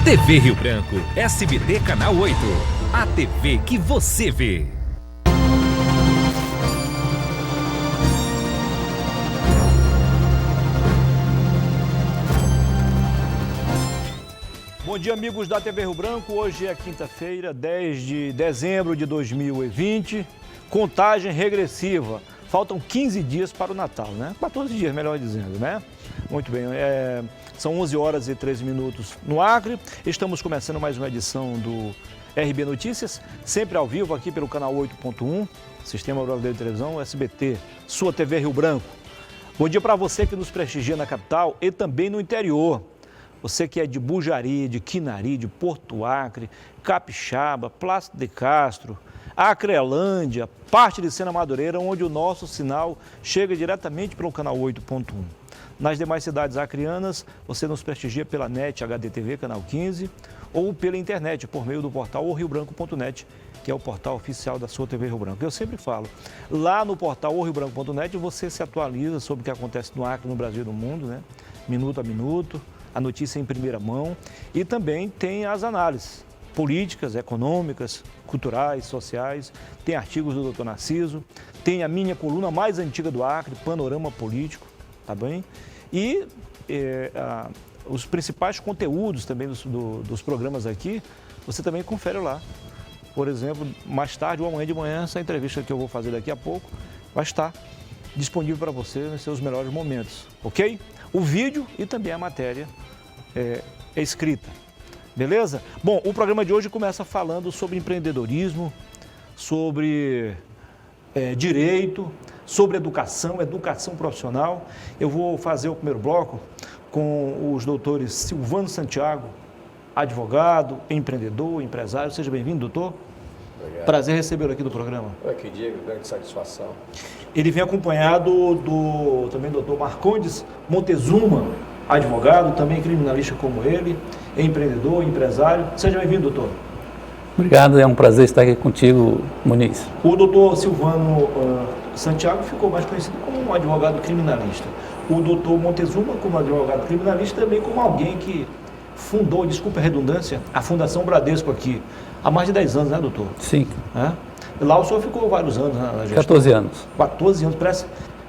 TV Rio Branco, SBT Canal 8. A TV que você vê. Bom dia, amigos da TV Rio Branco. Hoje é quinta-feira, 10 de dezembro de 2020. Contagem regressiva. Faltam 15 dias para o Natal, né? 14 dias, melhor dizendo, né? Muito bem. São 11 horas e 13 minutos no Acre. Estamos começando mais uma edição do RB Notícias, sempre ao vivo aqui pelo canal 8.1, Sistema Brasileiro de Televisão, SBT, sua TV Rio Branco. Bom dia para você que nos prestigia na capital e também no interior. Você que é de Bujari, de Quinari, de Porto Acre, Capixaba, Plácido de Castro, Acrelândia, parte de Sena Madureira, onde o nosso sinal chega diretamente pelo canal 8.1. Nas demais cidades acreanas, você nos prestigia pela NET HDTV, canal 15, ou pela internet, por meio do portal riobranco.net, que é o portal oficial da sua TV Rio Branco. Eu sempre falo, lá no portal riobranco.net você se atualiza sobre o que acontece no Acre, no Brasil e no mundo, né? Minuto a minuto, a notícia em primeira mão, e também tem as análises políticas, econômicas, culturais, sociais, tem artigos do Dr. Narciso, tem a minha coluna mais antiga do Acre, Panorama Político, tá bem? E os principais conteúdos também dos programas aqui, você também confere lá. Por exemplo, mais tarde ou amanhã de manhã, essa entrevista que eu vou fazer daqui a pouco vai estar disponível para você nos seus melhores momentos, ok? O vídeo e também a matéria é escrita, beleza? Bom, o programa de hoje começa falando sobre empreendedorismo, sobre direito, sobre educação profissional. Eu vou fazer o primeiro bloco com os doutores Silvano Santiago, advogado, empreendedor, empresário. Seja bem-vindo, doutor. Obrigado. Prazer recebê-lo aqui do programa. Que Diego, grande satisfação. Ele vem acompanhado também do doutor Marcondes Montezuma, advogado, também criminalista como ele, empreendedor, empresário. Seja bem-vindo, doutor. Obrigado, é um prazer estar aqui contigo, Muniz. O doutor Silvano Santiago ficou mais conhecido como um advogado criminalista. O doutor Montezuma como advogado criminalista, também como alguém que fundou, desculpa a redundância, a Fundação Bradesco aqui, há mais de 10 anos, né, doutor? Sim. Lá o senhor ficou vários anos na gestão. 14 anos. 14 anos, parece.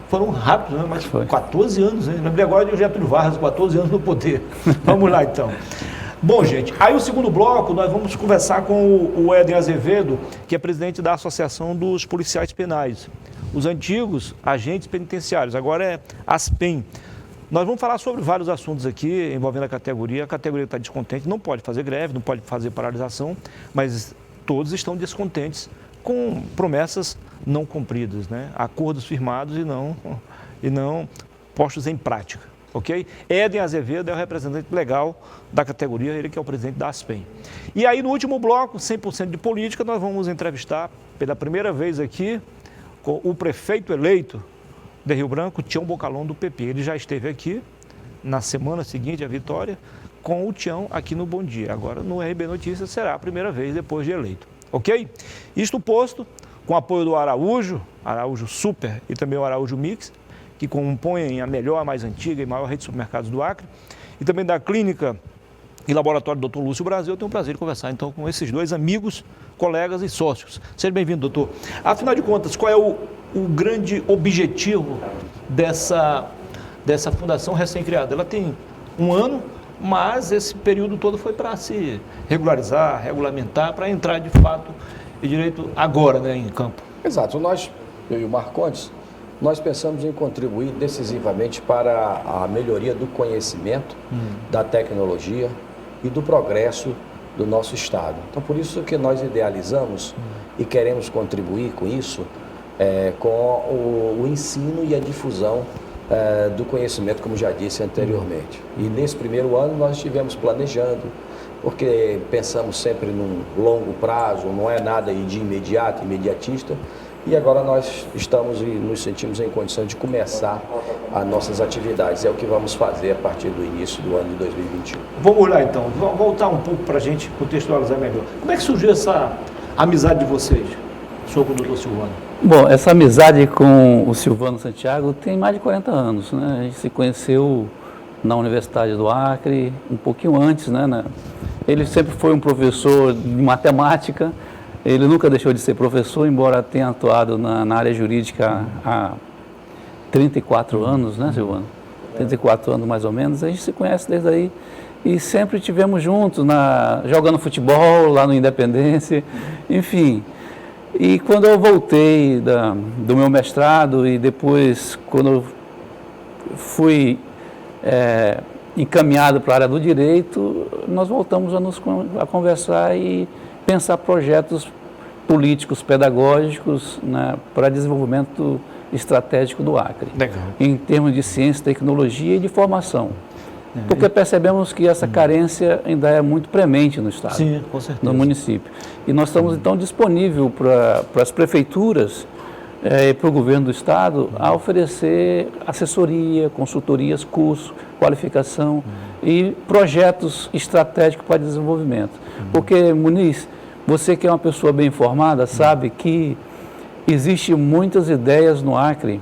Foram rápidos, né? Mas foi. 14 anos, né? Lembrei agora de Getúlio Vargas, 14 anos no poder. Vamos lá, então. Bom, gente, aí o segundo bloco nós vamos conversar com o Éden Azevedo, que é presidente da Associação dos Policiais Penais. Os antigos agentes penitenciários, agora é ASPEN. Nós vamos falar sobre vários assuntos aqui envolvendo a categoria. A categoria está descontente, não pode fazer greve, não pode fazer paralisação, mas todos estão descontentes com promessas não cumpridas, né? Acordos firmados e não postos em prática, ok? Éden Azevedo é o representante legal da categoria, ele que é o presidente da ASPEN. E aí no último bloco, 100% de política, nós vamos entrevistar pela primeira vez aqui com o prefeito eleito de Rio Branco, Tião Bocalon, do PP. Ele já esteve aqui na semana seguinte à vitória com o Tião aqui no Bom Dia. Agora no RB Notícias será a primeira vez depois de eleito, ok? Isto posto, com apoio do Araújo Super e também o Araújo Mix, que compõem a melhor, a mais antiga e maior rede de supermercados do Acre, e também da Clínica e Laboratório do Dr. Lúcio Brasil. Eu tenho o prazer de conversar então com esses dois amigos, colegas e sócios. Seja bem-vindo, doutor. Afinal de contas, qual é o grande objetivo dessa fundação recém-criada? Ela tem um ano, mas esse período todo foi para se regularizar, regulamentar, para entrar de fato e direito agora, né, em campo. Exato. Eu e o Marcondes, nós pensamos em contribuir decisivamente para a melhoria do conhecimento, da tecnologia e do progresso do nosso Estado. Então, por isso que nós idealizamos e queremos contribuir com isso, com o ensino e a difusão do conhecimento, como já disse anteriormente. E nesse primeiro ano nós estivemos planejando, porque pensamos sempre num longo prazo, não é nada de imediato, imediatista, e agora nós estamos e nos sentimos em condição de começar as nossas atividades. É o que vamos fazer a partir do início do ano de 2021. Vamos lá então, vamos voltar um pouco para a gente contextualizar melhor. Como é que surgiu essa amizade de vocês, o senhor com o doutor Silvano? Bom, essa amizade com o Silvano Santiago tem mais de 40 anos, né? A gente se conheceu na Universidade do Acre, um pouquinho antes, né? Ele sempre foi um professor de matemática, ele nunca deixou de ser professor, embora tenha atuado na área jurídica há 34 anos, né, Silvano? 34 anos mais ou menos, a gente se conhece desde aí e sempre estivemos juntos, jogando futebol lá no Independência, enfim. E quando eu voltei do meu mestrado e depois quando eu fui encaminhado para a área do direito, nós voltamos a conversar e pensar projetos políticos, pedagógicos, né, para desenvolvimento estratégico do Acre. Legal. Em termos de ciência, tecnologia e de formação. Porque percebemos que essa carência ainda é muito premente no Estado, Sim, com certeza. no município. E nós estamos, então, disponíveis para as prefeituras e para o governo do Estado a oferecer assessoria, consultorias, cursos, qualificação e projetos estratégicos para desenvolvimento. Porque, Muniz, você que é uma pessoa bem informada, sabe que existem muitas ideias no Acre,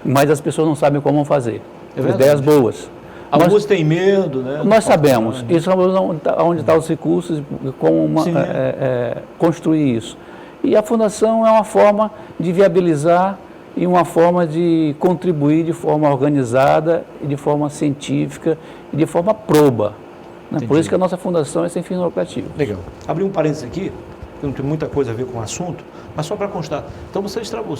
mas as pessoas não sabem como fazer. Ideias boas. Alguns têm medo, né? Nós sabemos, e sabemos onde estão os recursos, como construir isso. E a Fundação é uma forma de viabilizar e uma forma de contribuir de forma organizada, e de forma científica e de forma proba. Né? Por isso que a nossa Fundação é sem fins lucrativos. Legal. Abri um parênteses aqui, que não tem muita coisa a ver com o assunto, mas só para constar. Então, os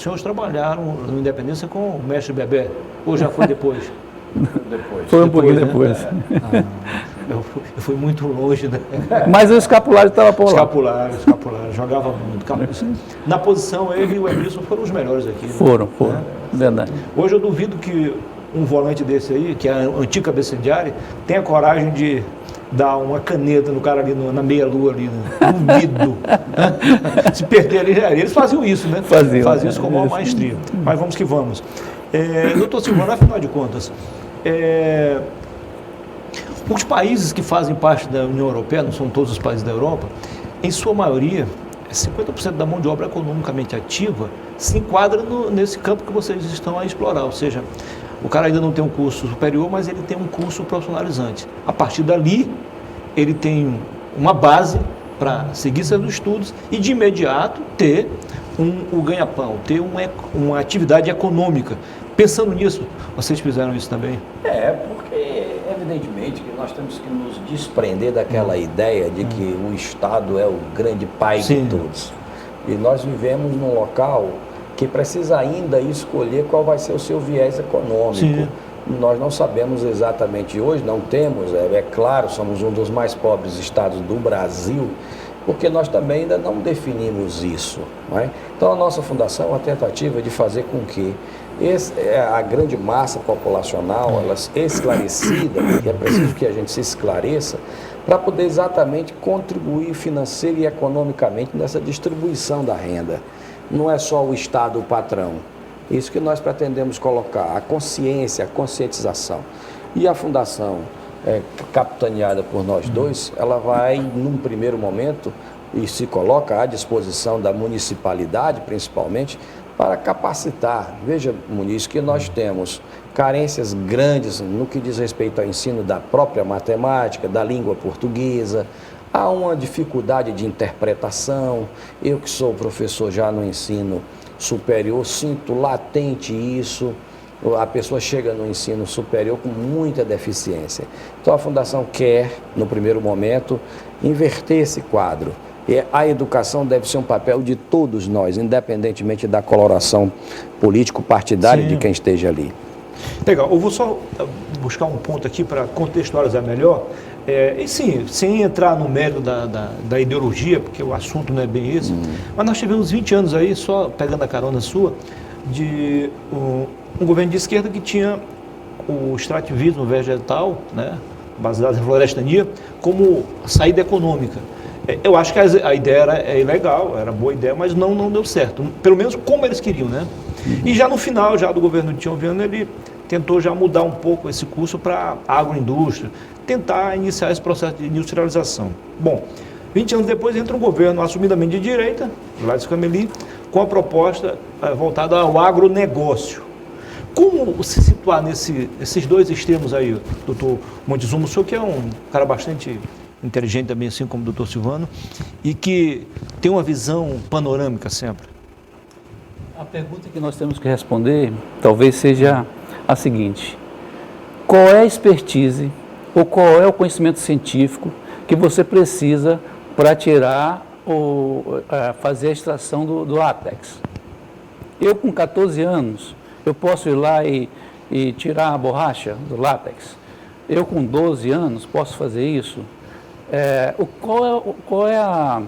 senhores trabalharam no Independência com o mestre Bebé, ou já foi depois? Foi um pouquinho depois. Né? Eu fui muito longe, né? Mas o escapulário estava por lá. Escapulário, jogava muito. Na posição, ele e o Emerson foram os melhores aqui. Né? Foram, verdade. Hoje eu duvido que um volante desse aí, que é a antiga cabeça de área, tenha coragem de dar uma caneta no cara ali na meia-lua ali, né? Duvido. Se perder ali, já era. Eles faziam isso, né? Faziam isso com a maior maestria. Mas vamos que vamos. Doutor Silvano, afinal de contas, os países que fazem parte da União Europeia, não são todos os países da Europa, em sua maioria, 50% da mão de obra economicamente ativa se enquadra nesse campo que vocês estão a explorar, ou seja, o cara ainda não tem um curso superior, mas ele tem um curso profissionalizante. A partir dali, ele tem uma base para seguir seus estudos e, de imediato, ter o ganha-pão, ter uma atividade econômica. Pensando nisso, vocês fizeram isso também? Porque, evidentemente, que nós temos que nos desprender daquela ideia de que o Estado é o grande pai de todos. E nós vivemos num local que precisa ainda escolher qual vai ser o seu viés econômico. Sim. Nós não sabemos exatamente hoje, não temos, é claro, somos um dos mais pobres estados do Brasil, porque nós também ainda não definimos isso. Não é? Então a nossa fundação é uma tentativa de fazer com que a grande massa populacional, ela esclarecida, e é preciso que a gente se esclareça, para poder exatamente contribuir financeira e economicamente nessa distribuição da renda. Não é só o Estado o patrão. Isso que nós pretendemos colocar, a consciência, a conscientização. E a Fundação, capitaneada por nós dois, ela vai, num primeiro momento, e se coloca à disposição da municipalidade, principalmente, para capacitar. Veja, Muniz, que nós temos carências grandes no que diz respeito ao ensino da própria matemática, da língua portuguesa. Há uma dificuldade de interpretação. Eu que sou professor já no ensino superior, sinto latente isso. A pessoa chega no ensino superior com muita deficiência. Então a Fundação quer, no primeiro momento, inverter esse quadro. E a educação deve ser um papel de todos nós, independentemente da coloração político-partidária de quem esteja ali. Legal, eu vou só buscar um ponto aqui para contextualizar melhor. E sim, sem entrar no mérito da ideologia, porque o assunto não é bem esse, mas nós tivemos 20 anos aí, só pegando a carona sua, de um governo de esquerda que tinha o extrativismo vegetal, né, baseado na florestania, como saída econômica. Eu acho que a ideia era legal, era boa ideia, mas não deu certo, pelo menos como eles queriam, né? E já no final já do governo de Tião Viana, ele tentou já mudar um pouco esse curso para agroindústria, tentar iniciar esse processo de industrialização. Bom, 20 anos depois entra um governo assumidamente de direita, Gladys Cameli, com a proposta voltada ao agronegócio. Como se situar nesses dois extremos aí, doutor Montezuma? O senhor que é um cara bastante inteligente também, assim como o doutor Silvano, e que tem uma visão panorâmica sempre. A pergunta que nós temos que responder talvez seja a seguinte: qual é a expertise ou qual é o conhecimento científico que você precisa para tirar ou fazer a extração do látex? Eu, com 14 anos, eu posso ir lá e tirar a borracha do látex? Eu, com 12 anos, posso fazer isso? Qual é a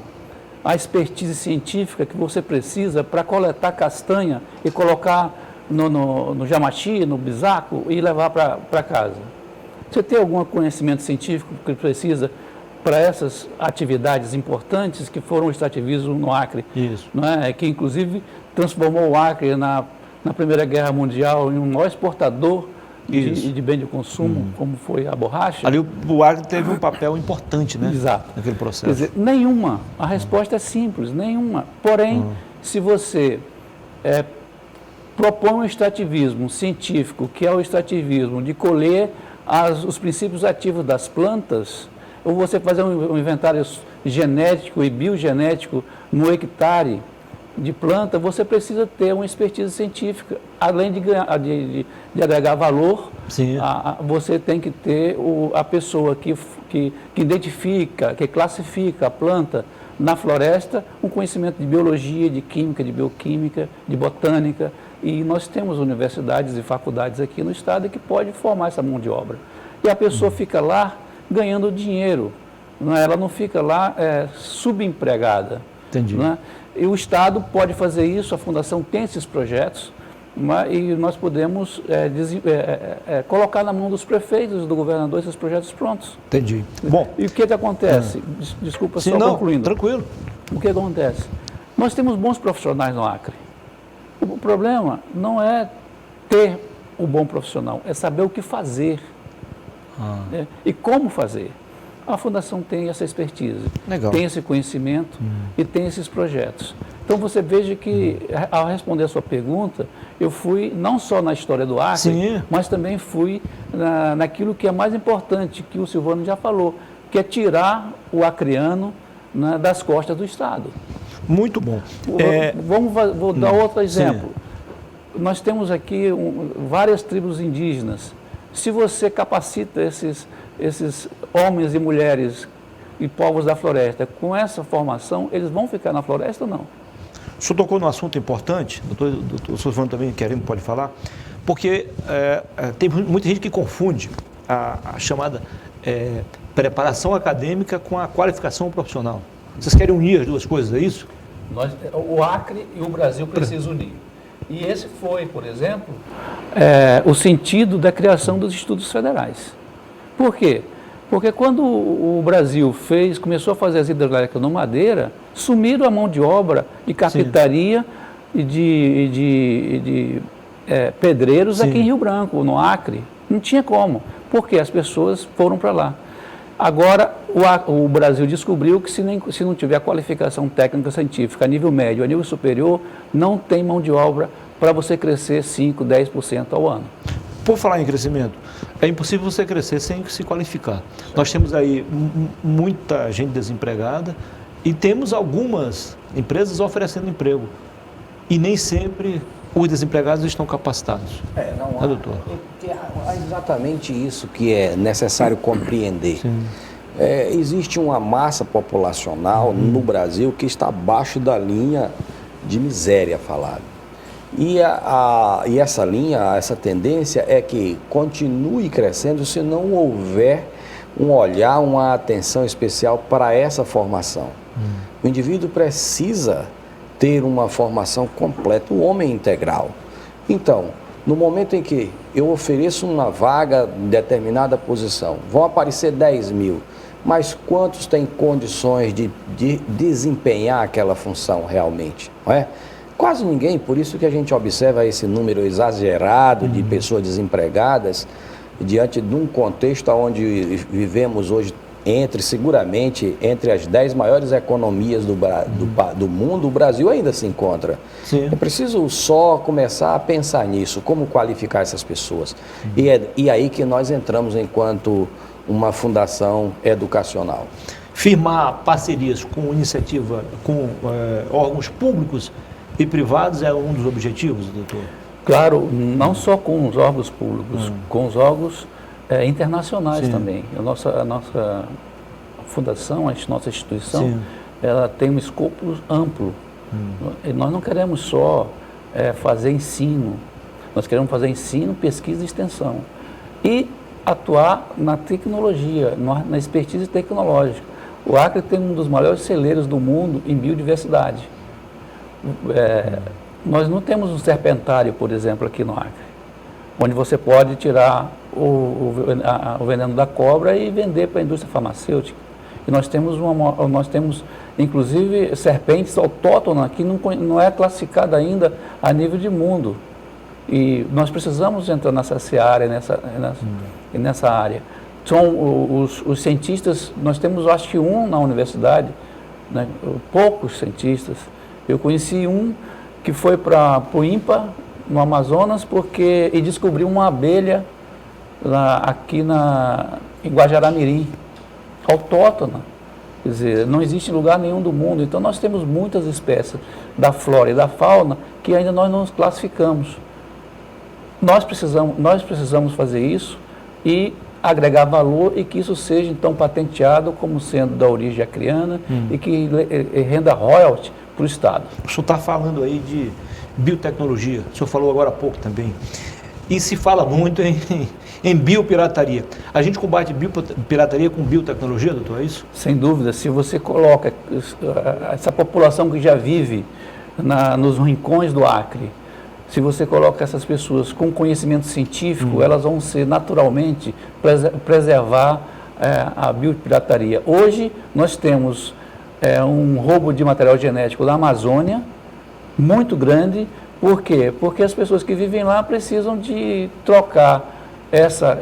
expertise científica que você precisa para coletar castanha e colocar no jamaxi, no bisaco e levar para casa? Você tem algum conhecimento científico que precisa para essas atividades importantes que foram o extrativismo no Acre? Isso. Não é? Que, inclusive, transformou o Acre na Primeira Guerra Mundial em um maior exportador de bem de consumo, como foi a borracha. Ali o Acre teve um papel importante, né? Exato. Naquele processo. Quer dizer, nenhuma. A resposta é simples, nenhuma. Porém, se você propõe um extrativismo científico, que é o extrativismo de colher os princípios ativos das plantas, ou você fazer um inventário genético e biogenético no hectare de planta, você precisa ter uma expertise científica. Além de agregar valor, você tem que ter a pessoa que identifica, que classifica a planta na floresta, um conhecimento de biologia, de química, de bioquímica, de botânica. E nós temos universidades e faculdades aqui no estado que podem formar essa mão de obra. E a pessoa fica lá ganhando dinheiro, não é? Ela não fica lá subempregada. Entendi. Não é? E o Estado pode fazer isso, a Fundação tem esses projetos, e nós podemos colocar na mão dos prefeitos, do governador, esses projetos prontos. Entendi. Bom. E o que acontece? Desculpa, Sim, só não, concluindo. Tranquilo. O que acontece? Nós temos bons profissionais no Acre. O problema não é ter o bom profissional, é saber o que fazer. E como fazer. A Fundação tem essa expertise, tem esse conhecimento e tem esses projetos. Então você veja que, ao responder a sua pergunta, eu fui não só na história do Acre, mas também fui naquilo que é mais importante, que o Silvano já falou, que é tirar o acreano das costas do Estado. Muito bom. Vou dar outro exemplo. Nós temos aqui várias tribos indígenas. Se você capacita esses homens e mulheres e povos da floresta com essa formação, eles vão ficar na floresta ou não? O senhor tocou num assunto importante, doutor Silvano também querendo pode falar, porque tem muita gente que confunde a chamada preparação acadêmica com a qualificação profissional. Vocês querem unir as duas coisas, é isso? O Acre e o Brasil precisam unir. E esse foi, por exemplo, o sentido da criação dos estudos federais. Por quê? Porque quando o Brasil começou a fazer as hidrelétricas no Madeira, sumiram a mão de obra de carpintaria e de pedreiros aqui em Rio Branco, no Acre. Não tinha como, porque as pessoas foram para lá. Agora, o Brasil descobriu que se não tiver qualificação técnica científica a nível médio, a nível superior, não tem mão de obra para você crescer 5%, 10% ao ano. Por falar em crescimento, é impossível você crescer sem se qualificar. Nós temos aí muita gente desempregada e temos algumas empresas oferecendo emprego. E nem sempre os desempregados estão capacitados. Doutor? É exatamente isso que é necessário compreender. Existe uma massa populacional no Brasil que está abaixo da linha de miséria falada. E essa linha, essa tendência é que continue crescendo se não houver um olhar, uma atenção especial para essa formação. O indivíduo precisa ter uma formação completa, o homem integral. Então, no momento em que eu ofereço uma vaga em determinada posição, vão aparecer 10 mil, mas quantos têm condições de desempenhar aquela função realmente, não é? Quase ninguém, por isso que a gente observa esse número exagerado de pessoas desempregadas diante de um contexto onde vivemos hoje seguramente entre as 10 maiores economias do mundo, o Brasil ainda se encontra. Sim. É preciso só começar a pensar nisso, como qualificar essas pessoas. E aí que nós entramos enquanto uma fundação educacional. Firmar parcerias com iniciativa, com órgãos públicos e privados é um dos objetivos, doutor? Claro, não só com os órgãos públicos, com os órgãos internacionais também. A nossa fundação, a nossa instituição, ela tem um escopo amplo. E nós não queremos só fazer ensino, nós queremos fazer ensino, pesquisa e extensão. E atuar na tecnologia, na expertise tecnológica. O Acre tem um dos maiores celeiros do mundo em biodiversidade. Nós não temos um serpentário, por exemplo, aqui no Acre, onde você pode tirar o veneno da cobra e vender para a indústria farmacêutica. E nós temos inclusive, serpentes autóctonas que não é classificada ainda a nível de mundo. E nós precisamos entrar nessa seara, nessa área. São os cientistas, nós temos acho que um na universidade, né, poucos cientistas. Eu conheci um que foi para o INPA, no Amazonas, e descobriu uma abelha aqui em Guajará-Mirim, autóctona. Quer dizer, não existe lugar nenhum do mundo. Então nós temos muitas espécies da flora e da fauna que ainda nós não classificamos. Nós precisamos fazer isso e agregar valor e que isso seja então patenteado como sendo da origem acriana e que renda royalty para o Estado. O senhor está falando aí de biotecnologia, o senhor falou agora há pouco também, e se fala muito em biopirataria. A gente combate biopirataria com biotecnologia, doutor, é isso? Sem dúvida, se você coloca essa população que já vive nos rincões do Acre, se você coloca essas pessoas com conhecimento científico, elas vão ser naturalmente preservar a biopirataria. Hoje nós temos um roubo de material genético da Amazônia, muito grande. Por quê? Porque as pessoas que vivem lá precisam de trocar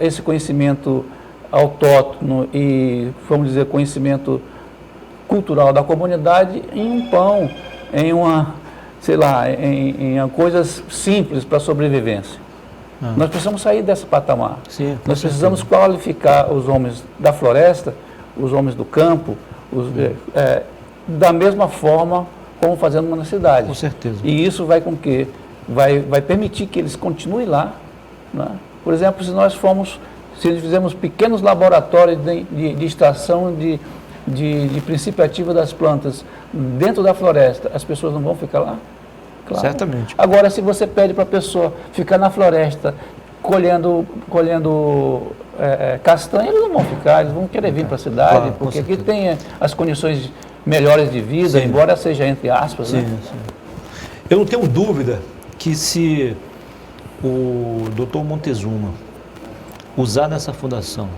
esse conhecimento autóctono e, vamos dizer, conhecimento cultural da comunidade em um pão, em coisas simples para a sobrevivência. Nós precisamos sair desse patamar. Sim, nós precisamos qualificar os homens da floresta, os homens do campo, da mesma forma como fazendo na cidade. Com certeza. E isso vai com que vai permitir que eles continuem lá, né? Por exemplo, se nós fizermos pequenos laboratórios de extração de princípio ativo das plantas dentro da floresta, as pessoas não vão ficar lá? Claro. Certamente. Agora, se você pede para a pessoa ficar na floresta colhendo castanha, eles não vão ficar, eles vão querer vir para a cidade, Claro, porque aqui tem as condições melhores de vida, embora seja entre aspas. Né? Sim. Eu não tenho dúvida que se o doutor Montezuma usar nessa fundação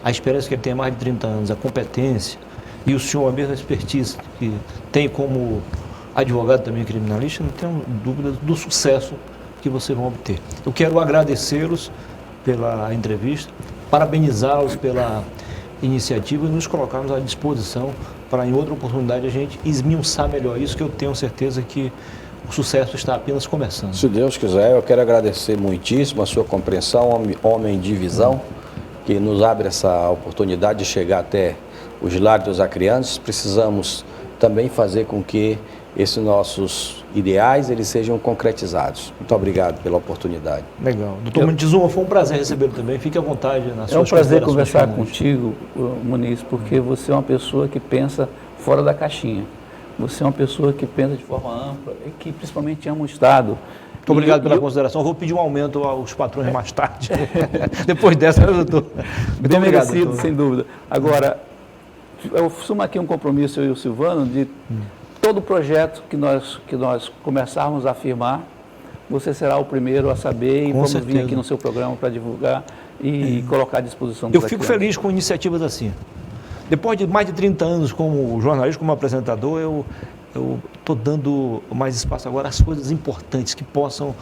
a experiência que ele tem há mais de 30 anos, a competência e o senhor a mesma expertise que tem como advogado também criminalista, não tenho dúvida do sucesso que vocês vão obter. Eu quero agradecê-los pela entrevista, parabenizá-los pela iniciativa e nos colocarmos à disposição para em outra oportunidade a gente esmiuçar melhor isso, que eu tenho certeza que o sucesso está apenas começando. Se Deus quiser, eu quero agradecer muitíssimo a sua compreensão, homem de visão, que nos abre essa oportunidade de chegar até os lares dos acreanos. Precisamos também fazer com que esses nossos ideais eles sejam concretizados. Muito obrigado pela oportunidade. Legal. Doutor Montezuma, foi um prazer recebê-lo também. Fique à vontade nas suas É um prazer conversar finais. contigo, Muniz, porque você é uma pessoa que pensa fora da caixinha. Você é uma pessoa que pensa de forma ampla e que principalmente ama o Estado. Muito obrigado pela consideração. Eu vou pedir um aumento aos patrões mais tarde. Depois dessa, doutor. Muito obrigado, merecido, doutor. sem dúvida. Agora, eu assumo aqui um compromisso, eu e o Silvano, de todo projeto que nós começarmos a firmar, você será o primeiro a saber e Com vamos certeza. vir aqui no seu programa para divulgar e colocar à disposição dos Eu fico acreanos. feliz com iniciativas assim. Depois de mais de 30 anos como jornalista, como apresentador, eu estou dando mais espaço agora às coisas importantes que possam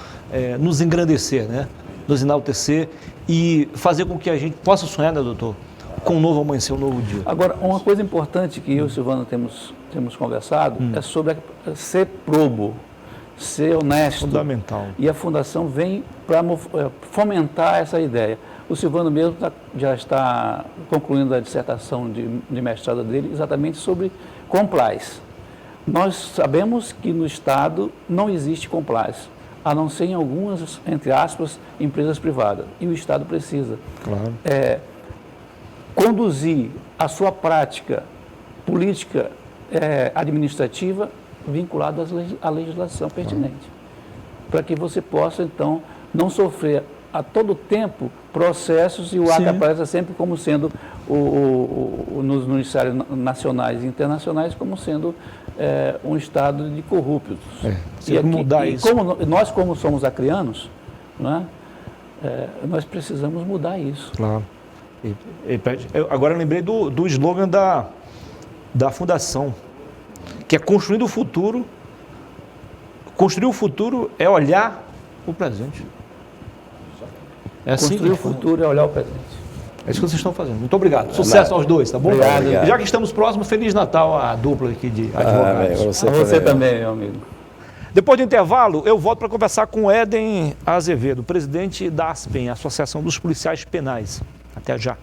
nos engrandecer, né? Nos enaltecer e fazer com que a gente possa sonhar, né, doutor? com um novo amanhecer, um novo dia. Agora, uma coisa importante que eu e o Silvano temos conversado é sobre ser probo, ser honesto. Fundamental. E a Fundação vem para fomentar essa ideia. O Silvano mesmo já está concluindo a dissertação de mestrado dele exatamente sobre compliance. Nós sabemos que no Estado não existe compliance, a não ser em algumas, entre aspas, empresas privadas. E o Estado precisa Claro. conduzir a sua prática política administrativa vinculada à legislação pertinente, para que você possa, então, não sofrer a todo tempo processos, e o Acre aparece sempre como sendo, nos ministérios nacionais e internacionais, como sendo um estado de corruptos. Mudar isso. Nós, como somos acreanos, né, nós precisamos mudar isso. Claro. Agora eu lembrei do slogan da Fundação, que é construindo o futuro. Construir o futuro é olhar o presente. É assim Construir o futuro é olhar o presente. É isso que vocês estão fazendo. Muito obrigado. Sucesso aos dois, tá bom? Obrigado. Já que estamos próximos, Feliz Natal à dupla aqui de advogados. A você também, meu amigo. Depois do intervalo, eu volto para conversar com o Éden Azevedo, presidente da ASPEN, Associação dos Policiais Penais. Até já.